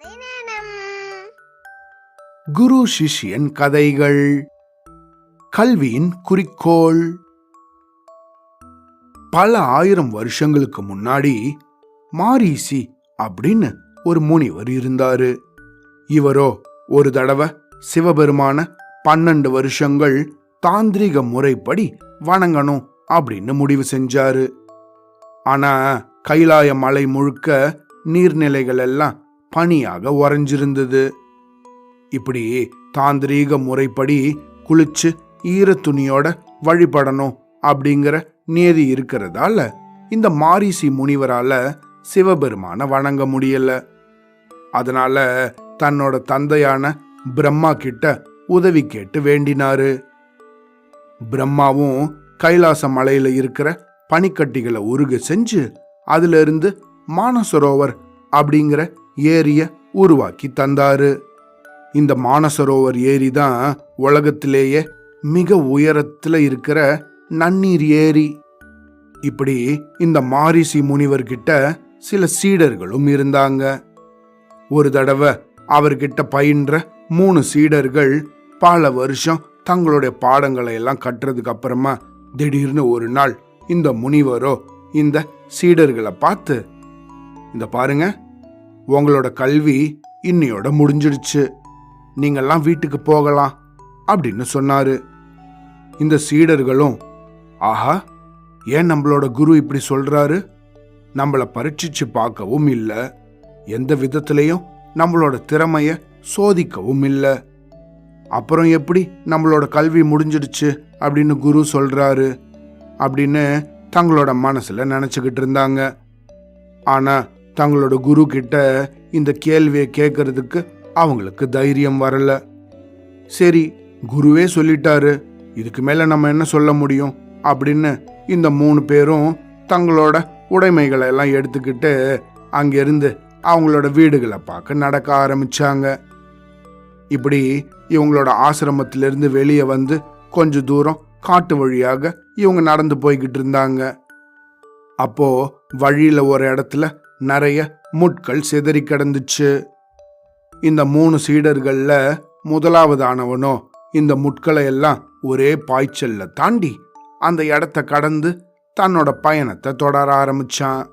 கதை நேரம். குரு சிஷ்யன் கதைகள். கல்வியின் குறிக்கோள். பல ஆயிரம் வருஷங்களுக்கு முன்னாடி மாரீசி அப்படின்னு ஒரு முனிவர் இருந்தாரு. இவரோ ஒரு தடவை சிவபெருமான 12 வருஷங்கள் தாந்திரிக முறைப்படி வணங்கணும் அப்படின்னு முடிவு செஞ்சாரு. ஆனா கைலாய மலை முழுக்க நீர்நிலைகள் எல்லாம் பனியாக உறைஞ்சிருந்தது. இப்படி தாந்திரீக முறைப்படி குளிச்சு ஈர துணியோட வழிபடணும் அப்படிங்கிற நியதி இருக்கிறதால இந்த மாரீசி முனிவரால சிவபெருமான வணங்க முடியல. அதனால தன்னோட தந்தையான பிரம்மா கிட்ட உதவி கேட்டு வேண்டினாரு. பிரம்மாவும் கைலாச மலையில இருக்கிற பனிக்கட்டிகளை உருக செஞ்சு அதுல இருந்து மானசரோவர் அப்படிங்கிற ஏரிய உருவாக்கி தந்தாரு. இந்த மானசரோவர் ஏரி தான் உலகத்திலேயே மிக உயரத்துல இருக்கிற நன்னீர் ஏரி. இப்படி இந்த மாரீசி முனிவர்கிட்ட சில சீடர்களும் இருந்தாங்க. ஒரு தடவை அவர்கிட்ட பயின்ற 3 சீடர்கள் பல வருஷம் தங்களுடைய பாடங்களை எல்லாம் கட்டுறதுக்கு அப்புறமா திடீர்னு ஒரு நாள் இந்த முனிவரோ இந்த சீடர்களை பார்த்து, இந்த பாருங்க, உங்களோட கல்வி இன்னையோட முடிஞ்சிடுச்சு, நீங்கெல்லாம் வீட்டுக்கு போகலாம் அப்படின்னு சொன்னாரு. இந்த சீடர்களும், ஆஹா, ஏன் நம்மளோட குரு இப்படி சொல்றாரு? நம்மளை பரீட்சிச்சு பார்க்கவும் இல்லை, எந்த விதத்திலையும் நம்மளோட திறமைய சோதிக்கவும் இல்லை, அப்புறம் எப்படி நம்மளோட கல்வி முடிஞ்சிடுச்சு அப்படின்னு குரு சொல்றாரு அப்படின்னு தங்களோட மனசுல நினைச்சுக்கிட்டு இருந்தாங்க. ஆனா தங்களோட குரு கிட்ட இந்த கேள்வியை கேட்கறதுக்கு அவங்களுக்கு தைரியம் வரல. சரி, குருவே சொல்லிட்டாரு, இதுக்கு மேல நம்ம என்ன சொல்ல முடியும் அப்படின்னு இந்த 3 பேரும் தங்களோட உடைமைகளை எல்லாம் எடுத்துக்கிட்டு அங்கிருந்து அவங்களோட வீடுகளை பார்க்க நடக்க ஆரம்பிச்சாங்க. இப்படி இவங்களோட ஆசிரமத்திலிருந்து வெளியே வந்து கொஞ்ச தூரம் காட்டு வழியாக இவங்க நடந்து போய்கிட்டு இருந்தாங்க. அப்போ வழியில ஒரு இடத்துல நிறைய முட்கள் சிதறி கிடந்துச்சு. இந்த 3 சீடர்கள்ல முதலாவதானவனோ இந்த முட்களை எல்லாம் ஒரே பாய்ச்சல்ல தாண்டி அந்த இடத்த கடந்து தன்னோட பயணத்தை தொடர ஆரம்பிச்சான்.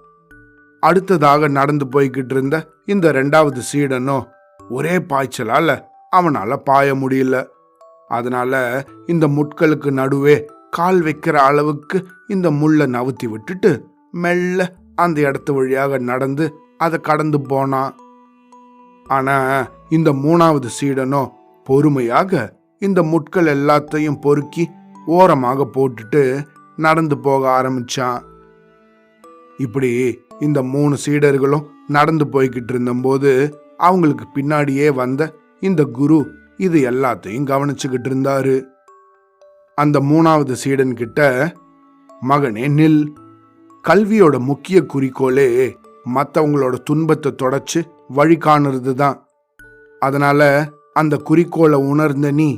அடுத்ததாக நடந்து போய்கிட்டு இருந்த இந்த 2வது சீடனோ ஒரே பாய்ச்சலால அவனால பாய முடியல. அதனால இந்த முட்களுக்கு நடுவே கால் வைக்கிற அளவுக்கு இந்த முள்ளை நவுத்தி விட்டுட்டு மெல்ல அந்த இடத்து வழியாக நடந்து அதை கடந்து போனான். ஆனா இந்த 3வது சீடனோ பொறுமையாக இந்த முட்கள் எல்லாத்தையும் பொறுக்கி ஓரமாக போட்டுட்டு நடந்து போக ஆரம்பிச்சான். இப்படி இந்த 3 சீடர்களும் நடந்து போய்கிட்டு இருந்தபோது அவங்களுக்கு பின்னாடியே வந்த இந்த குரு இது எல்லாத்தையும் கவனிச்சுக்கிட்டு இருந்தாரு. அந்த 3வது சீடன் கிட்ட, மகனே நில், கல்வியோட முக்கிய குறிக்கோளே மற்றவங்களோட துன்பத்தை தொடச்சு வழி காணுறது தான். அதனால அந்த குறிக்கோளை உணர்ந்த நீ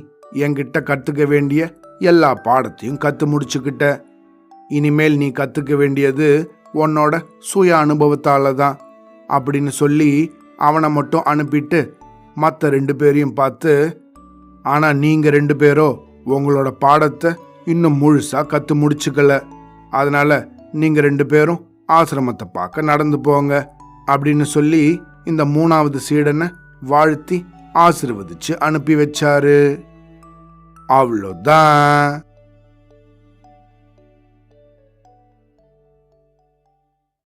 என்கிட்ட கத்துக்க வேண்டிய எல்லா பாடத்தையும் கத்து முடிச்சுக்கிட்ட. இனிமேல் நீ கத்துக்க வேண்டியது உன்னோட சுய அனுபவத்தால தான் அப்படின்னு சொல்லி அவனை மட்டும் அனுப்பிட்டு மற்ற 2 பேரையும் பார்த்து, ஆனா நீங்க 2 பேரோ உங்களோட பாடத்தை இன்னும் முழுசா கத்து முடிச்சுக்கல, அதனால நீங்க 2 பேரும் ஆசிரமத்தை பார்க்க நடந்து போங்க அப்படின்னு சொல்லி இந்த 3வது சீடனை வாழ்த்தி ஆசீர்வதிச்சு அனுப்பி வச்சாரு. அவ்வளோதான்.